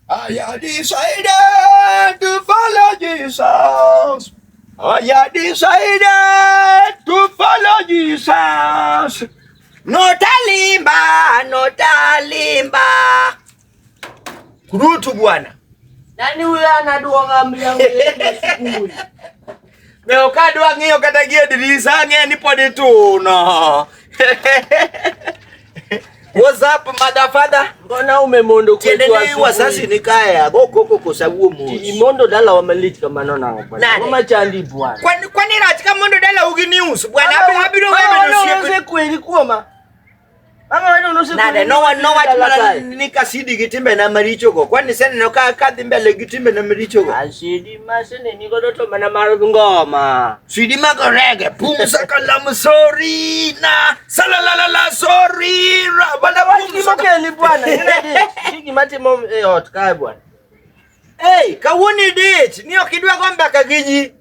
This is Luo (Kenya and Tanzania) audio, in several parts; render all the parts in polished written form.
I decided to follow Jesus. I decided to follow Jesus. No talimba, no talimba. Kurutu bwana. Nani huyo anaduanga mlango yetu? Meo kadwa ngiyo katagia dirisa ngeni podi tuno. What's up, mother father? Mbona umemondo kwetu asubuhi? Tiende wasasi nikaya goko kusabuo mu. Imondo dala wameliti kama nona bwana. Mama chandi bwana. Kwani ratika mondo dala uginiusu bwana abiro wewe no kweli kuoma. Mama wewe unose kweli. No one nikasidi gitimbe na maricho go. Kwani sene no kadhi mbele gitimbe na maricho go. Asidi masene niko doto mana maro ngoma. Sidi makorege pumsa kalamu sorry na salalala sorry bana pumsa keli bwana. Sigi mati mom hot kai bwana. Hey, kawuni dit. Ni okidwa gomba kagiji.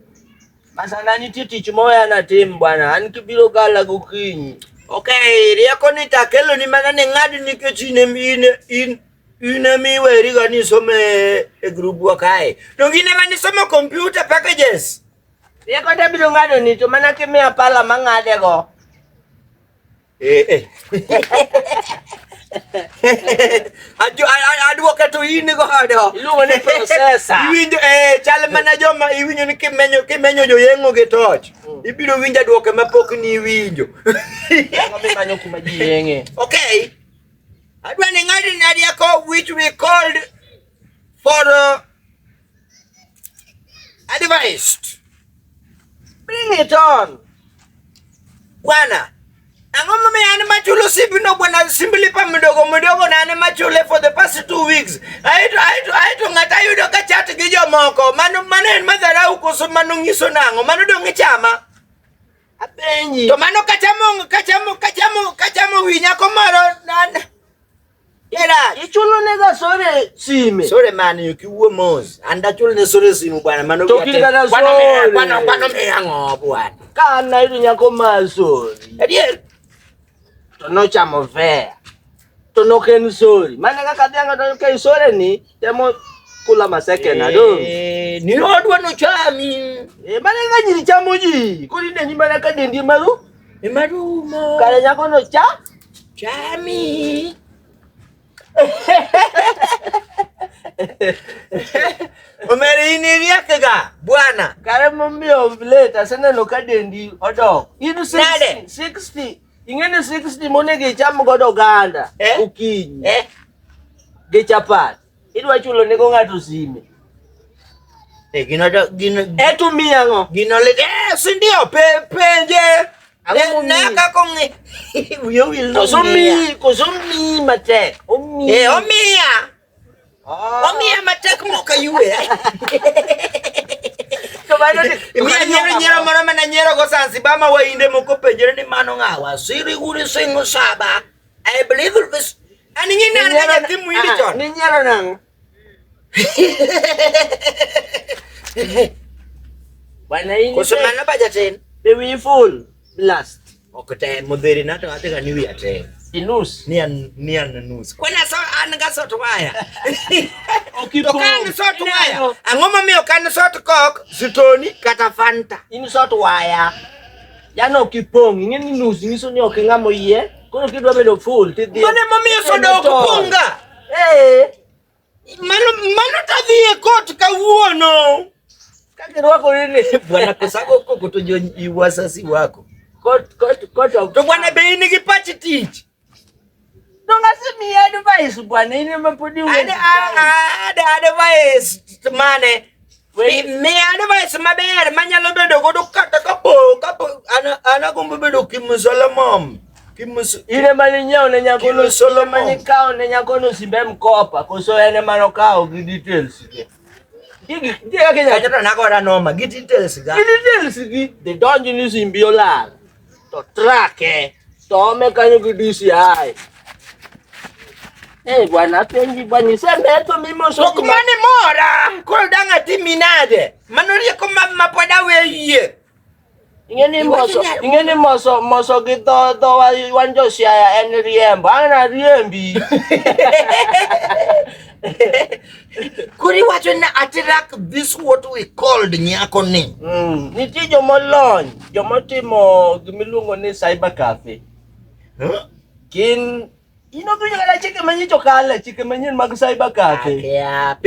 Masana ni titi chumoya na tim bwana. Anikibiro gala gukinyi. Okay, riako ni takelo ni manane ngadi nikechine ine miweri gani some group wakae. Nongine mani some computer packages. Riako tabiro ngado ni to manake me apala mangade go. Adu wakato ini go hado. Ilugo ni processor. Iwinjo chale mana joma iwinjo ni kimenyo jo yengo ge toch. Ibiro winja duoke mapok ni winjo. Ngome manyo kumaji yenge. Okay. Adwa ni ngadi nadiako which we called for advice. Bring it on. Bwana. Angoma me ane machulo sipino bwana simply pa mdogo na ane machule for the past 2 weeks. Aito ngata yudo ka chat gi jomoko. Mano madhara ukoso mano ngiso nango. Mano dongi chama. Apenyi. To mano kachamo winya komoro nan. Era, ichulo nega sore sime. Sore mani yukiuwe mozi. Anda chulo ne sore simu bwana mano tokilika na sore. Kwano me yango bwana. Kana idu nyako masori. Ediel. Tono chamo vea. Tono ken sori. Mane kaka dianga tono ken sori ni. Temo kula maseke na do. Ni rodwa no chami. Mane nganyiri chamo ji. Kuli neni mana kadendi maru. Maru mo. Kala nyako no chami. Omeri ini yakaga bwana. Kare mbio vleta sana no kadendi odo. Idu 60. Ingene 60 monege chamo godo ganda. Ukinyi. Ge chapat. Idu achulo nego ngato sime. Gino etu miango. Gino le sindio penje. Naka kongi. Yo will no. Kosomi mate. Omia. Omia mate kumoka yue. Nyero mara mana nyero go Zanzibar ma wainde moko penjere ni mano ngawa siri guri singo saba. I believe this. Ani nyina na timu ili chon. Ni nyero nang. Bwana ini. Kusumana bajaten. The we full blast. Okete mudheri na to ateka ni wi ate. Inus. Nian nus. Kwena so anga so twaya. Okipo. Kan so twaya. Angoma mi okan so kok zitoni kata fanta. Ini so twaya. Yana okipong ngeni nus ngiso ni okingamo yie. Kono kidwa bedo full tidhi. Mane mami so do okupunga. Mano tadhi kot kawuono. Kakirwa ko nini bwana kusako koko tojo iwasasi wako. Kot to bwana be ni gipachi tich. Ngasi mi advice bwana ini mapodi wewe. Ada advice mane. Me advice maber manyalo bedo godo kata kapo ana gombo bedo kimsalamam. Ile mali nyao na nyako no solo mali kao na nyako no simbe mkopa koso ene mano kao gi details. Dia kenya kanya na ko noma gi details ga. Details gi the don't you simbe yola. To track to me kanyo gi DCI. Bwana penji bwana sembe to mimo so kumani mora ko danga timinade manori ko mapoda we yie ingene moso gito to wanjo sia en riembo ana riembi iwacho na attract this what we called nyako ni. Nitie jomolony, jomotimo gimiluongo ni cyber cafe. Kin inobinyo kala chike manyicho kale, chike manyin mag cyber cafe.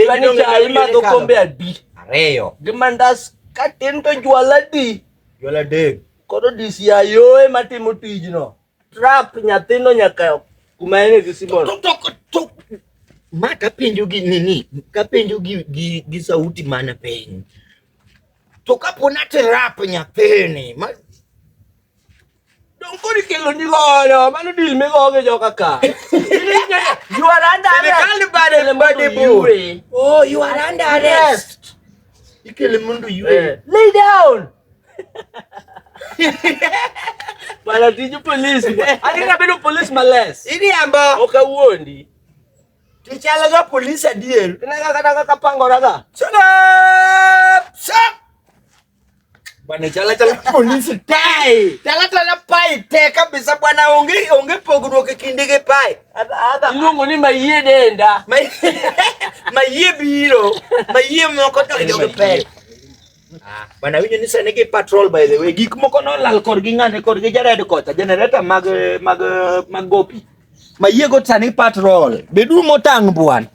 Bani chai madho kombe adi. Areyo. Gimandas katin to juala di. Juala deg. Koro DCIO ema timo tijno. Trap nyathino nyaka kuma ene gisimoro. Tok. Ma kapenjo gi nini? Kapenjo gi sauti mana piny. To kapo na trap nyathini. Don't go to kill on you, man. Deal me go get your caca. You are under arrest. Oh, you are under arrest. You kill him under you. Lay down. But I did you police? I think I've been a police molest. Ini amba. Okay, wondi. Tichala police a deal. Kinaga pangoraga. Shut up! Shut! Bwana chala police tai. Chala pai te kabisa bwana onge pogruok kindege pai. Ilungo ni maye denda. Maye biro. Maye moko to joge pai. Bwana winyo ni sane ke patrol by the way. Gik moko no lal kor gi ngane kor gi jared kota generator mag gopi. Maye go sane patrol. Bedu motang buan.